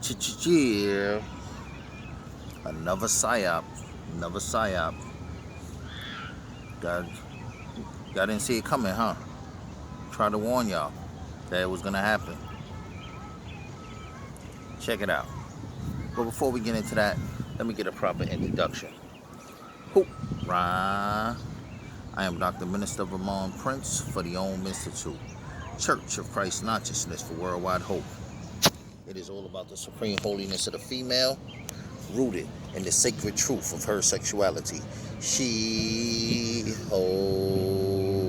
Yeah, another PSYOP, another PSYOP. God, y'all didn't see it coming, huh? Try to warn y'all that it was gonna happen. Check it out. But before we get into that, let me get a proper introduction. Hoorah! I am Dr. Minister Vermont Princ for the Institut, Church of Christ Consciousness for Worldwide Hope. It is all about the supreme holiness of the female, rooted in the sacred truth of her sexuality. She holy.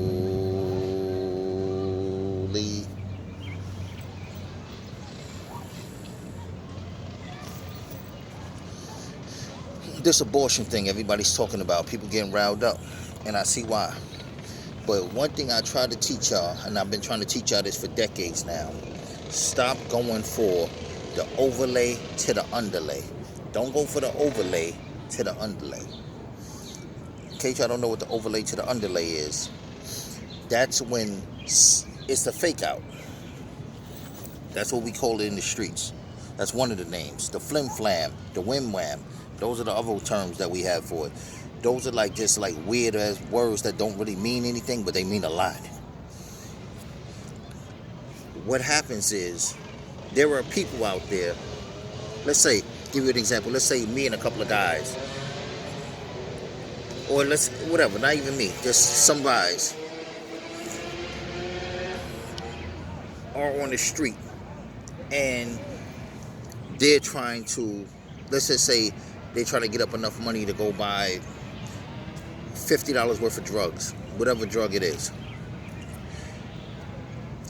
This abortion thing everybody's talking about, people getting riled up, and I see why. But one thing I try to teach y'all, and I've been trying to teach y'all this for decades now, stop going for the overlay to the underlay. Don't go for the overlay to the underlay. In case y'all don't know what the overlay to the underlay is, that's when it's the fake out. That's what we call it in the streets. That's one of the names. The flim flam, the whim wham. Those are the other terms that we have for it. Those are just weird as words that don't really mean anything, but they mean a lot. What happens is, there are people out there, let's say, give you an example, let's say me and a couple of guys, or whatever, not even me, just some guys are on the street, and they're trying to, let's just say, they're trying to get up enough money to go buy $50 worth of drugs, whatever drug it is.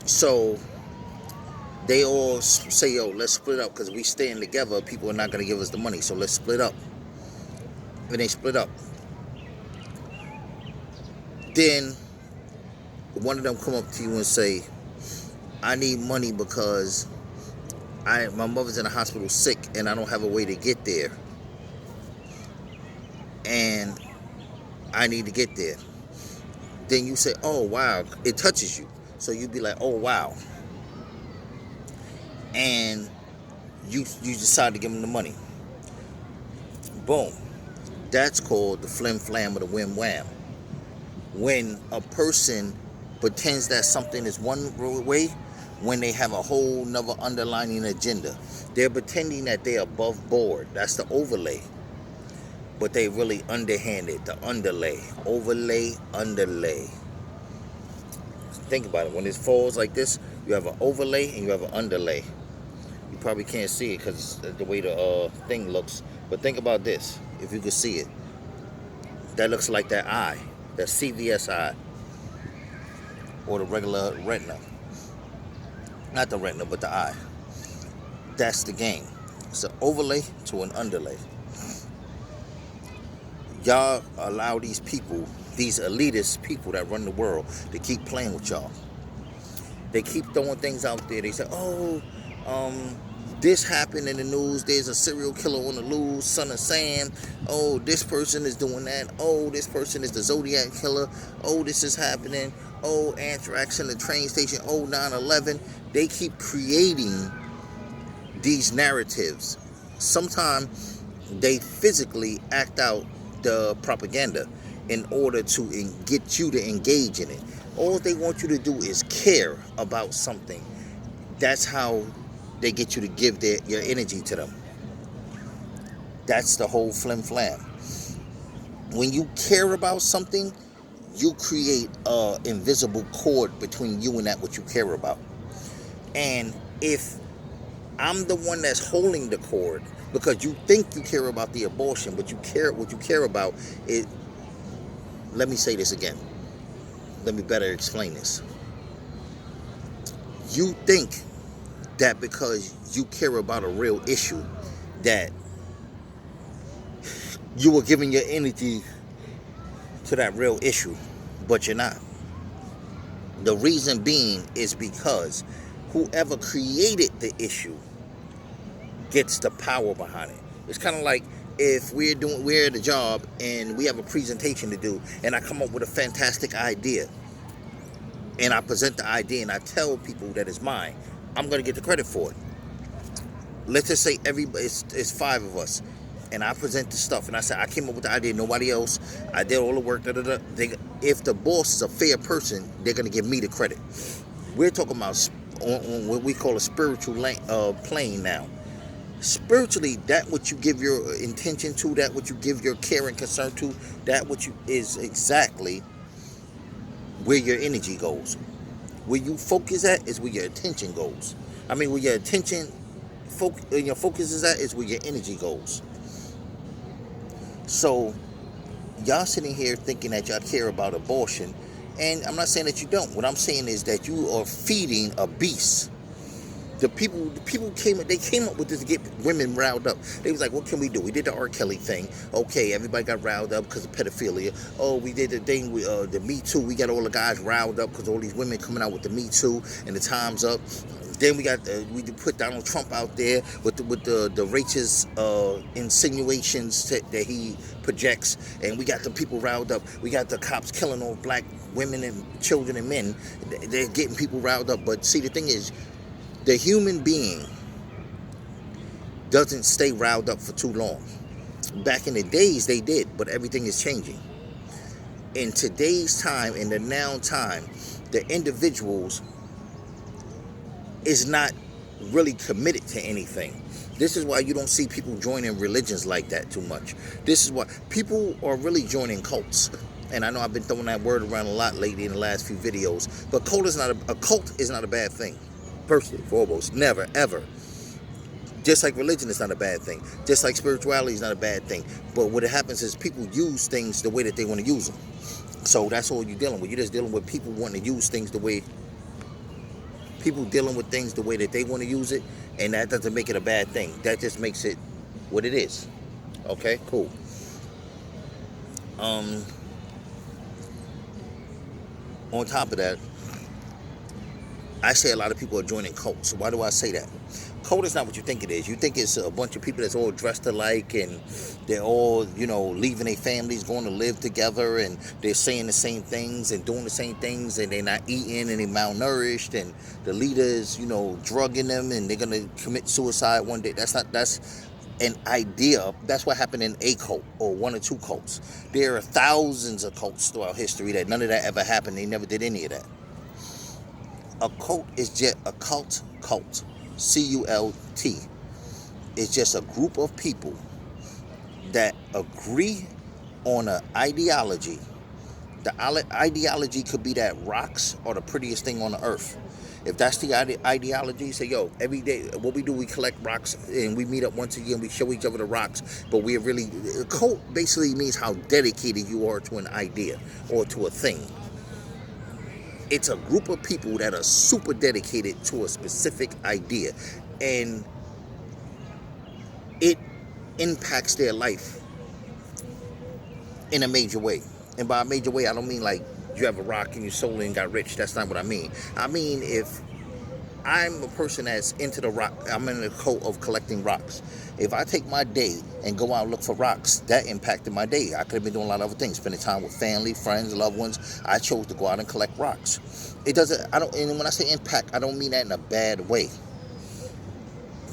So they all say, yo, let's split up, because we staying together, people are not going to give us the money, so let's split up. And they split up. Then one of them come up to you and say, I need money because my mother's in the hospital sick and I don't have a way to get there, and I need to get there. Then you say, oh wow, it touches you, so you be like, oh wow, and you decide to give them the money. Boom. That's called the flim flam or the whim wham. When a person pretends that something is one way, when they have a whole nother underlying agenda. They're pretending that they're above board. That's the overlay. But they really underhanded, the underlay. Overlay, underlay. Think about it. When it falls like this, you have an overlay and you have an underlay. You probably can't see it because the way the thing looks. But think about this, if you could see it. That looks like that eye, that CVS eye, or the regular retina. Not the retina, but the eye. That's the game. It's an overlay to an underlay. Y'all allow these people, these elitist people that run the world, to keep playing with y'all. They keep throwing things out there. They say, oh, this happened in the news. There's a serial killer on the loose, son of Sam. Oh, this person is doing that. Oh, this person is the Zodiac killer. Oh, this is happening. Oh, anthrax in the train station. Oh, 9/11. They keep creating these narratives. Sometimes they physically act out the propaganda in order to get you to engage in it. All they want you to do is care about something. That's how they get you to give your energy to them. That's the whole flim flam. When you care about something, you create an invisible cord between you and that what you care about. And if I'm the one that's holding the cord, because you think you care about the abortion, but what you care about is, let me say this again. Let me better explain this. You think that because you care about a real issue, that you are giving your energy to that real issue, but you're not. The reason being is because whoever created the issue gets the power behind it. It's kind of like if we're at a job and we have a presentation to do, and I come up with a fantastic idea, and I present the idea and I tell people that it's mine, I'm going to get the credit for it. let's just say everybody, it's 5 of us, and I present the stuff, and I said I came up with the idea, nobody else. I did all the work. If the boss is a fair person, they're gonna give me the credit. We're talking about on what we call a spiritual plane now. Spiritually, that what you give your intention to, that what you give your care and concern to, that what you is exactly where your energy goes. Where you focus at is where your attention goes. I mean, where your attention your focus is at is where your energy goes. So y'all sitting here thinking that y'all care about abortion, and I'm not saying that you don't. What I'm saying is that you are feeding a beast. The people came up with this to get women riled up. They was like, what can we do? We did the R. Kelly thing. Okay, everybody got riled up because of pedophilia. Oh, we did the thing with the Me Too. We got all the guys riled up because all these women coming out with the Me Too and the time's up. Then we put Donald Trump out there with the racist insinuations that he projects, and we got the people riled up. We got the cops killing all black women and children and men. They're getting people riled up. But see, the thing is, the human being doesn't stay riled up for too long. Back in the days, they did, but everything is changing. In today's time, in the now time, the individuals is not really committed to anything. This is why you don't see people joining religions like that too much. This is why people are really joining cults. And I know I've been throwing that word around a lot lately in the last few videos, but a cult is not a bad thing. First and foremost, never, ever. Just like religion is not a bad thing. Just like spirituality is not a bad thing. But what happens is people use things the way that they want to use them. So that's all you're dealing with. You're just dealing with people wanting to use things the way... People dealing with things the way that they want to use it. And that doesn't make it a bad thing. That just makes it what it is. Okay, cool. On top of that, I say a lot of people are joining cults. Why do I say that? Cult is not what you think it is. You think it's a bunch of people that's all dressed alike and they're all, leaving their families, going to live together, and they're saying the same things and doing the same things, and they're not eating and they're malnourished, and the leaders, drugging them, and they're going to commit suicide one day. That's an idea. That's what happened in a cult or one or two cults. There are thousands of cults throughout history that none of that ever happened. They never did any of that. A cult is just a cult. C-U-L-T. It's just a group of people that agree on an ideology. The ideology could be that rocks are the prettiest thing on the earth. If that's the ideology, say, yo, every day, what we do, we collect rocks and we meet up once a year and we show each other the rocks. But we are really, a cult basically means how dedicated you are to an idea or to a thing. It's a group of people that are super dedicated to a specific idea, and it impacts their life in a major way. And by a major way, I don't mean like you have a rock and you sold it and got rich. That's not what I mean. I mean, if I'm a person that's into the rock, I'm in the cult of collecting rocks. If I take my day and go out and look for rocks, that impacted my day. I could have been doing a lot of other things, spending time with family, friends, loved ones. I chose to go out and collect rocks. And when I say impact, I don't mean that in a bad way.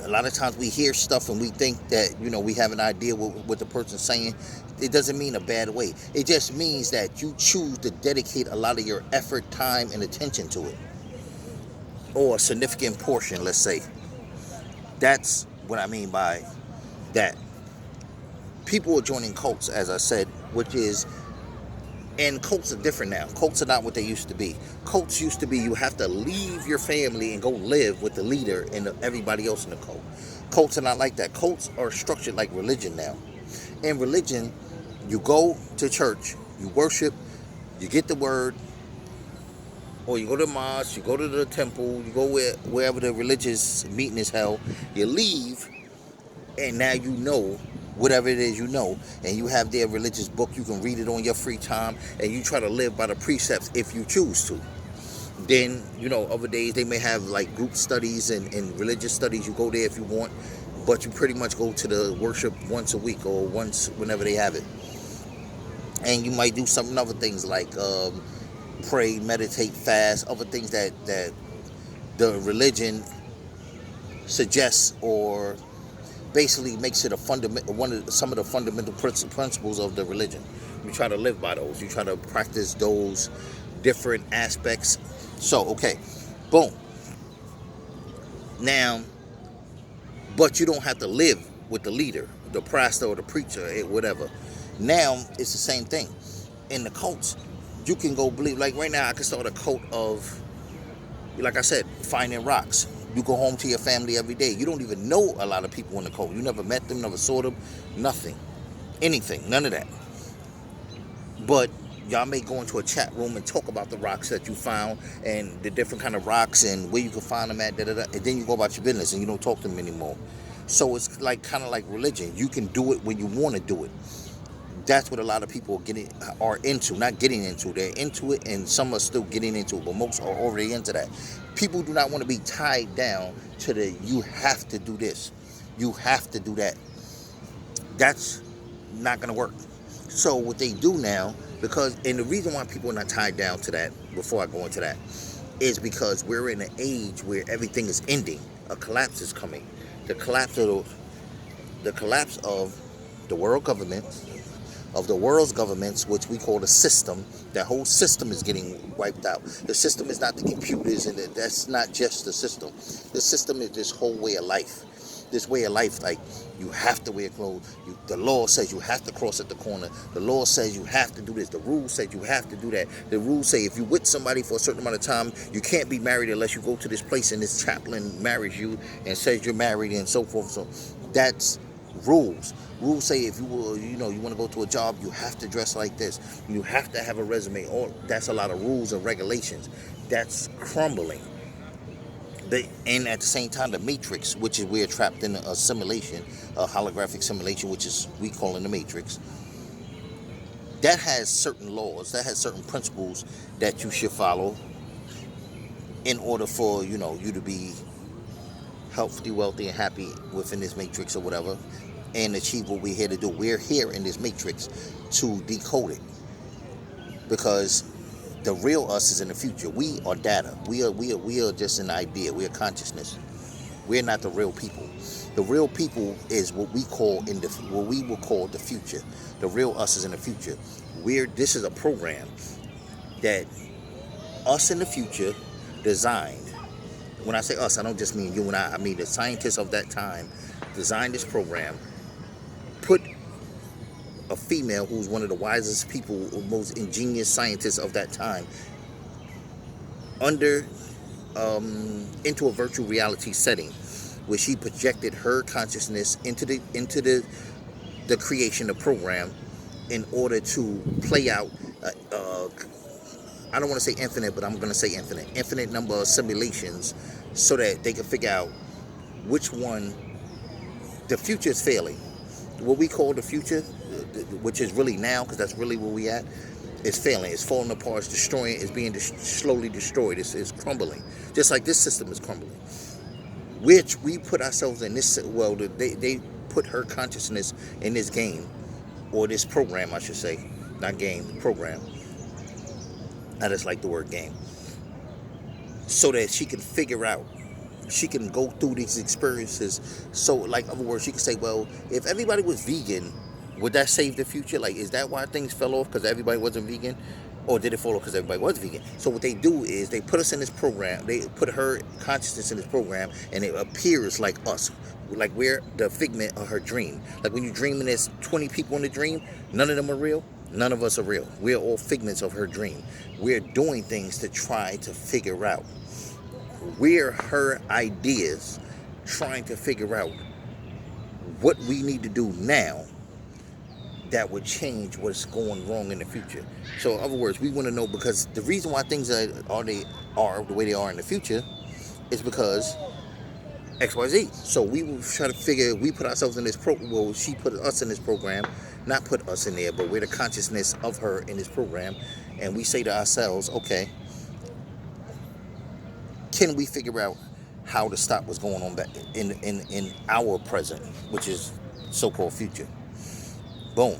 A lot of times we hear stuff and we think that, we have an idea what the person's saying. It doesn't mean a bad way. It just means that you choose to dedicate a lot of your effort, time, and attention to it. Or a significant portion, let's say. That's what I mean by that. People are joining cults, as I said, and cults are different now. Cults are not what they used to be. Cults used to be you have to leave your family and go live with the leader and everybody else in the cult. Cults are not like that. Cults are structured like religion now. In religion, you go to church, you worship, you get the word, or you go to the mosque, you go to the temple, you go wherever the religious meeting is held, you leave, and now you know whatever it is and you have their religious book, you can read it on your free time, and you try to live by the precepts if you choose to. Then, other days they may have like group studies and religious studies, you go there if you want, but you pretty much go to the worship once a week or once whenever they have it. And you might do some other things like pray, meditate, fast, other things that the religion suggests or basically makes it a fundamental some of the fundamental principles of the religion. You try to live by those. You try to practice those different aspects. So, okay, boom. Now, but you don't have to live with the leader, the pastor or the preacher, whatever. Now, it's the same thing. In the cults, you can go believe, like right now, I can start a cult of, like I said, finding rocks. You go home to your family every day. You don't even know a lot of people in the cult. You never met them, never saw them, nothing. Anything, none of that. But y'all may go into a chat room and talk about the rocks that you found and the different kind of rocks and where you can find them at, and then you go about your business and you don't talk to them anymore. So it's like kind of like religion. You can do it when you want to do it. That's what a lot of people are into, not getting into. They're into it, and some are still getting into it, but most are already into that. People do not want to be tied down to the you have to do this, you have to do that. That's not going to work. So what they do now, and the reason why people are not tied down to that, before I go into that, is because we're in an age where everything is ending. A collapse is coming. The collapse of the world government, of the world's governments, which we call the system. That whole system is getting wiped out. The system is not the computers, and that's not just the system. The system is this whole way of life. This way of life, like you have to wear clothes. The law says you have to cross at the corner. The law says you have to do this. The rules say you have to do that. The rules say if you're with somebody for a certain amount of time, you can't be married unless you go to this place and this chaplain marries you and says you're married and so forth. So that's rules. Rules say if you will, you want to go to a job, you have to dress like this. You have to have a resume. That's a lot of rules and regulations. That's crumbling. And at the same time, the matrix, which is we're trapped in a simulation, a holographic simulation, which is we call in the matrix. That has certain laws, that has certain principles that you should follow in order for you to be healthy, wealthy, and happy within this matrix or whatever, and achieve what we're here to do. We're here in this matrix to decode it, because the real us is in the future. We are data. We are just an idea. We are consciousness. We're not the real people. The real people is what we will call the future. The real us is in the future. This is a program that us in the future designed. When I say us, I don't just mean you and I. I mean the scientists of that time designed this program, put a female who's one of the wisest people, most ingenious scientists of that time, into a virtual reality setting, where she projected her consciousness into the creation of program in order to play out. I don't want to say infinite, but I'm going to say infinite number of simulations, so that they can figure out which one the future is failing. What we call the future, which is really now, because that's really where we at, is failing. It's falling apart. It's destroying. It's being slowly destroyed. It's crumbling. Just like this system is crumbling. Which we put ourselves in this. Well, they put her consciousness in this game, or this program, I should say, not game, program. I just like the word game, so that she can figure out. She can go through these experiences. So, like, in other words, she can say, well, if everybody was vegan, would that save the future? Like, is that why things fell off, because everybody wasn't vegan? Or did it fall off because everybody was vegan? So what they do is they put us in this program. They put her consciousness in this program, and it appears like us. Like we're the figment of her dream. Like when you dream and there's 20 people in the dream, none of them are real. None of us are real. We're all figments of her dream. We're doing things to try to figure out. We're her ideas trying to figure out what we need to do now that would change what's going wrong in the future. So in other words, we want to know, because the reason why things are the way they are in the future is because XYZ. So we will try to figure, we put ourselves in this she put us in this program, not put us in there, but we're the consciousness of her in this program, and we say to ourselves, okay, can we figure out how to stop what's going on back in our present, which is so-called future? Boom.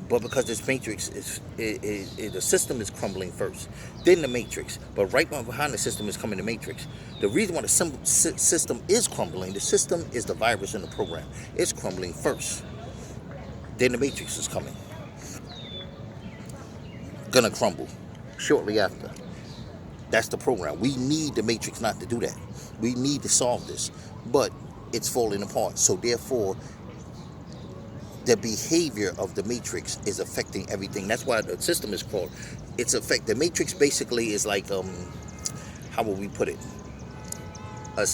But because this matrix the system is crumbling first, then the matrix. But right behind the system is coming the matrix. The reason why the system is crumbling, the system is the virus in the program. It's crumbling first. Then the matrix is coming. Gonna crumble shortly after. That's the program. We need the matrix not to do that. We need to solve this. But it's falling apart. So therefore, the behavior of the matrix is affecting everything. That's why the system is called. The matrix basically is like how will we put it? A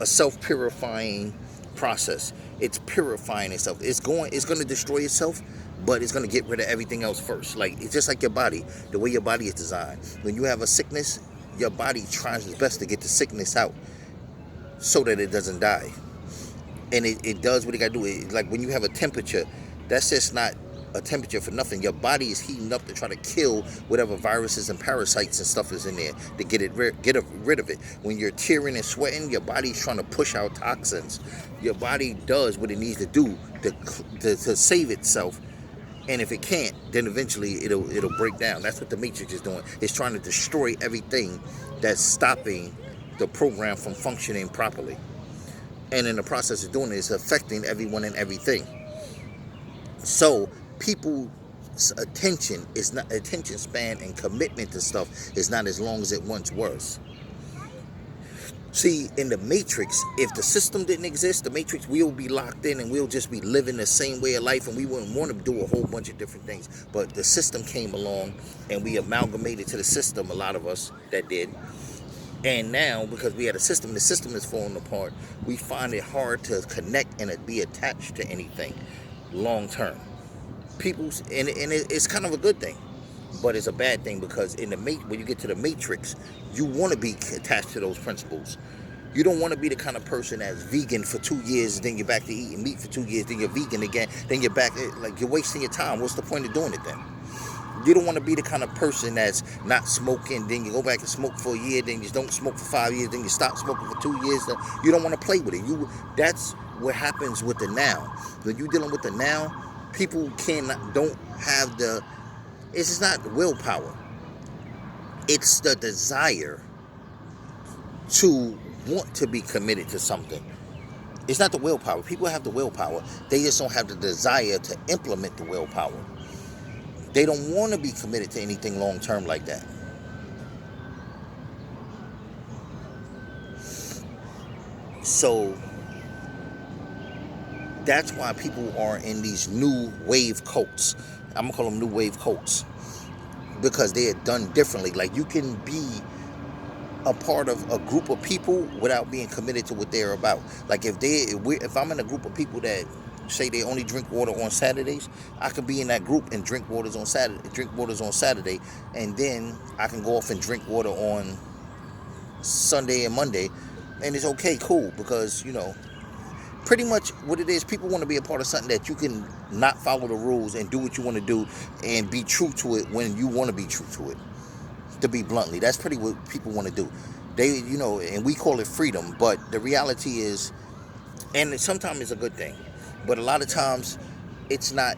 self-purifying process. It's purifying itself. It's going to destroy itself, but it's going to get rid of everything else first. Like, it's just like your body, the way your body is designed. When you have a sickness, your body tries its best to get the sickness out so that it doesn't die. And it does what it got to do. Like when you have a temperature, that's just not a temperature for nothing. Your body is heating up to try to kill whatever viruses and parasites and stuff is in there, to get rid of it. When you're tearing and sweating, your body's trying to push out toxins. Your body does what it needs to do to save itself. And if it can't, then eventually it'll break down. That's what the matrix is doing. It's trying to destroy everything that's stopping the program from functioning properly. And in the process of doing it, it's affecting everyone and everything. So people's attention span and commitment to stuff is not as long as it once was. See, in the matrix, if the system didn't exist, the matrix, we'll be locked in and we'll just be living the same way of life, and we wouldn't want to do a whole bunch of different things. But the system came along and we amalgamated to the system, a lot of us that did. And now, because we had the system is falling apart, we find it hard to connect and be attached to anything long term. It's kind of a good thing, but it's a bad thing, because when you get to the matrix, you want to be attached to those principles. You don't want to be the kind of person that's vegan for 2 years, then you're back to eating meat for 2 years, then you're vegan again, then you're back. Like, you're wasting your time. What's the point of doing it then? You don't want to be the kind of person that's not smoking, then you go back and smoke for a year, then you don't smoke for 5 years, then you stop smoking for 2 years. You don't want to play with it. That's what happens with the now. When you're dealing with the now, people don't have it's just not willpower. It's the desire to want to be committed to something. It's not the willpower. People have the willpower. They just don't have the desire to implement the willpower. They don't want to be committed to anything long term like that. So that's why people are in these new wave cults. I'm going to call them new wave cults, because they are done differently. Like, you can be a part of a group of people without being committed to what they're about. Like, if I'm in a group of people that say they only drink water on Saturdays, I could be in that group and drink waters on Saturday, and then I can go off and drink water on Sunday and Monday, and it's okay, cool, because, pretty much what it is, people want to be a part of something that you can not follow the rules and do what you want to do and be true to it when you want to be true to it. To be bluntly, that's pretty what people want to do. They, and we call it freedom, but the reality is, and sometimes it's a good thing, but a lot of times it's not,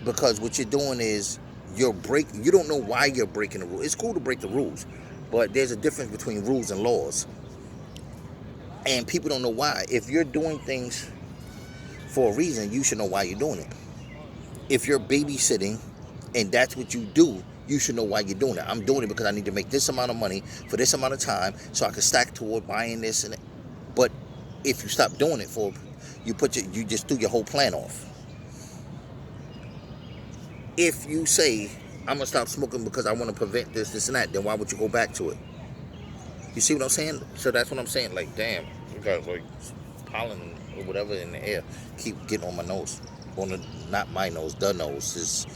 because what you're doing is you don't know why you're breaking the rules. It's cool to break the rules, but there's a difference between rules and laws. And people don't know why. If you're doing things for a reason, you should know why you're doing it. If you're babysitting and that's what you do, you should know why you're doing it. I'm doing it because I need to make this amount of money for this amount of time so I can stack toward buying this and that. But if you stop doing it you just threw your whole plan off. If you say, I'm going to stop smoking because I want to prevent this and that, then why would you go back to it? You see what I'm saying? So that's what I'm saying. Like, damn, you got like pollen or whatever in the air keep getting on my nose. Not my nose, the nose.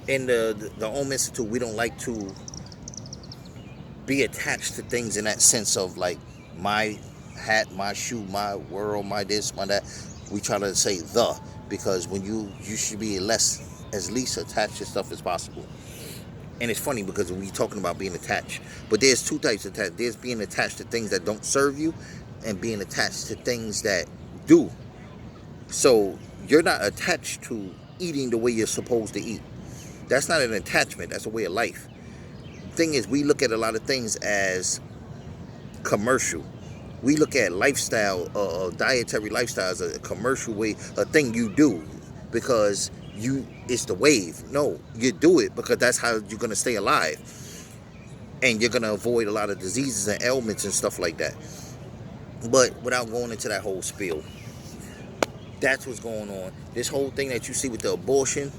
In the Om Institute, we don't like to be attached to things in that sense of like my hat, my shoe, my world, my this, my that. We try to say because when you should be as least attached to stuff as possible. And it's funny because we're talking about being attached, but there's two types of attached. There's being attached to things that don't serve you, and being attached to things that do. So you're not attached to eating the way you're supposed to eat. That's not an attachment. That's a way of life. Thing is, we look at a lot of things as commercial. We look at lifestyle, dietary lifestyle as a commercial way, a thing you do because it's the wave. No, you do it because that's how you're gonna stay alive, and you're gonna avoid a lot of diseases and ailments and stuff like that. But without going into that whole spiel, that's what's going on. This whole thing that you see with the abortion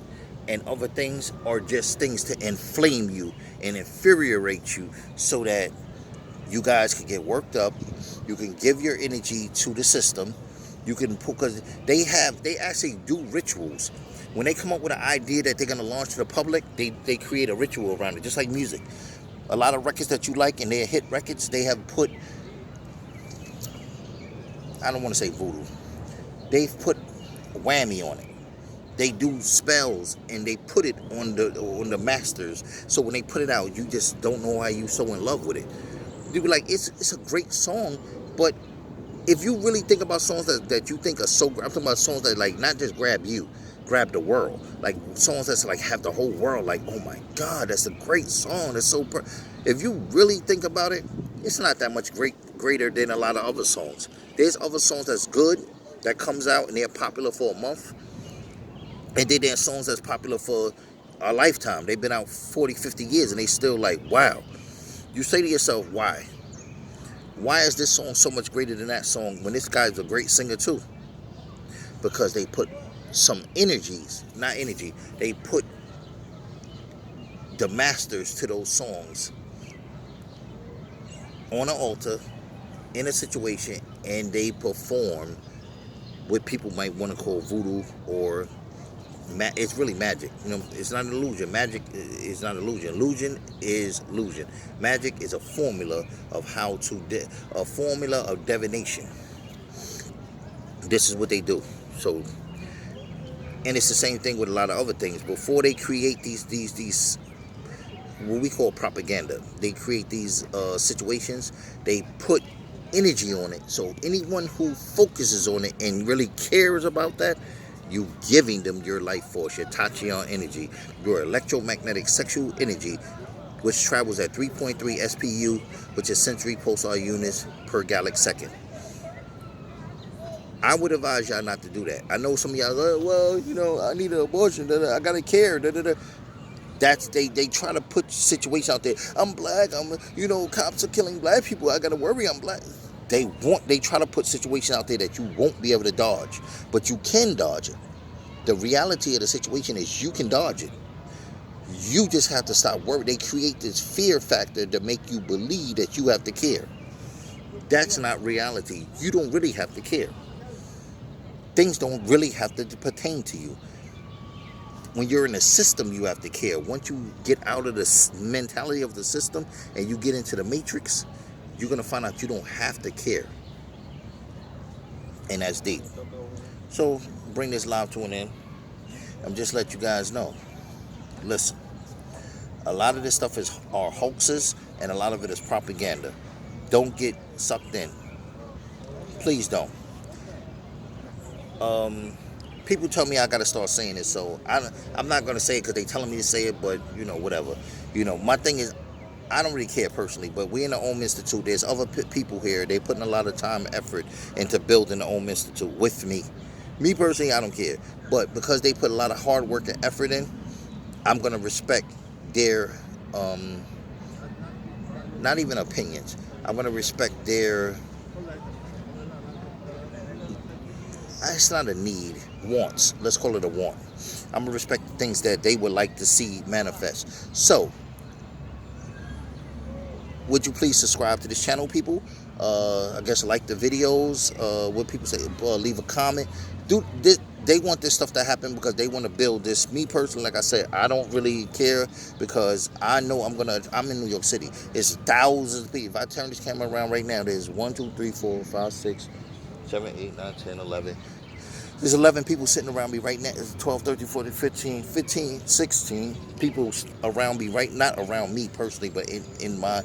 and other things are just things to inflame you and infuriate you so that you guys can get worked up. You can give your energy to the system. You can put, because they actually do rituals. When they come up with an idea that they're going to launch to the public, they create a ritual around it, just like music. A lot of records that you like and they're hit records, they have put, I don't want to say voodoo, they've put whammy on it. They do spells and they put it on the masters. So when they put it out, you just don't know why you so in love with it. You be like, it's a great song, but if you really think about songs that you think are so, I'm talking about songs that like not just grab you, grab the world. Like songs that's like have the whole world like, oh my God, that's a great song. That's so. If you really think about it, it's not that much greater than a lot of other songs. There's other songs that's good that comes out and they're popular for a month. And then there's songs that's popular for a lifetime. They've been out 40, 50 years and they still like, wow. You say to yourself, why? Why is this song so much greater than that song when this guy's a great singer too? Because they put some they put the masters to those songs on an altar in a situation and they perform what people might want to call voodoo or it's really magic. You know, it's not an illusion. Magic is not illusion. Illusion is illusion. Magic is a formula of a formula of divination. This is what they do. So, and it's the same thing with a lot of other things. Before they create these what we call propaganda, they create these situations. They put energy on it. So anyone who focuses on it and really cares about that, you giving them your life force, your ABOR.TION energy, your electromagnetic sexual energy, which travels at 3.3 SPU, which is sensory pulsar units per gallic second. I would advise y'all not to do that. I know some of y'all, well, you know, I need an abortion, I gotta care, That's they try to put situations out there. I'm black, cops are killing black people, I gotta worry, I'm black. They try to put situations out there that you won't be able to dodge, but you can dodge it. The reality of the situation is you can dodge it. You just have to stop worrying. They create this fear factor to make you believe that you have to care. That's not reality. You don't really have to care. Things don't really have to pertain to you. When you're in a system, you have to care. Once you get out of the mentality of the system and you get into the matrix, you're going to find out you don't have to care. And that's deep. So, bring this live to an end. I'm just let you guys know. Listen, a lot of this stuff are hoaxes and a lot of it is propaganda. Don't get sucked in. Please don't. People tell me I got to start saying this, so I'm not going to say it because they're telling me to say it, but, whatever. My thing is, I don't really care personally, but we in the Institut. There's other people here. They're putting a lot of time and effort into building the Institut with me. Me personally, I don't care. But because they put a lot of hard work and effort in, I'm going to respect their, not even opinions. I'm going to respect their, it's not a need, wants. Let's call it a want. I'm going to respect the things that they would like to see manifest. So, would you please subscribe to this channel, people? I guess like the videos. What people say, leave a comment. They want this stuff to happen because they want to build this. Me personally, like I said, I don't really care because I know I'm in New York City. It's thousands of people. If I turn this camera around right now, there's 1, 2, 3, 4, 5, 6, 7, 8, 9, 10, 11. There's 11 people sitting around me right now. It's 12, 13, 14, 15, 16 people around me right, not around me personally, but in my,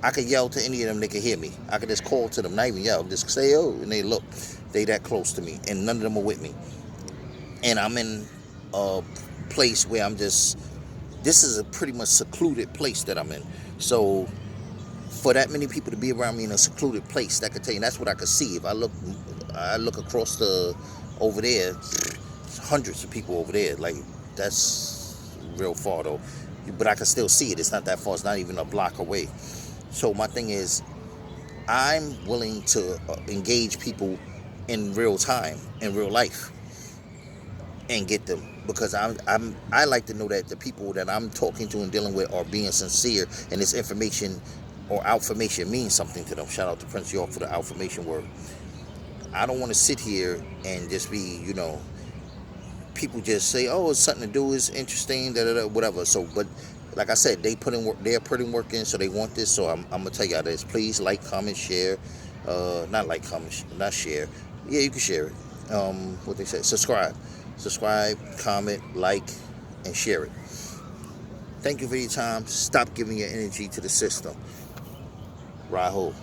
I could yell to any of them, they could hear me. I could just call to them, not even yell, just say, oh, and they look. They that close to me, and none of them are with me. And I'm in a place where this is a pretty much secluded place that I'm in. So for that many people to be around me in a secluded place, that could tell you, that's what I could see. If I look across over there, hundreds of people over there. Like, that's real far though. But I can still see it. It's not that far. It's not even a block away. So my thing is, I'm willing to engage people in real time, in real life, and get them, because I like to know that the people that I'm talking to and dealing with are being sincere, and this information or outformation means something to them. Shout out to Princ for the outformation word. I don't want to sit here and just be, people just say, oh, it's something to do, it's interesting, whatever. So, but like I said, they're putting work in, so they want this. So I'm gonna tell y'all this. Please like, comment, share. Not like, comment, not share. Yeah, you can share it. What they say, subscribe, comment, like, and share it. Thank you for your time. Stop giving your energy to the system. Rahul.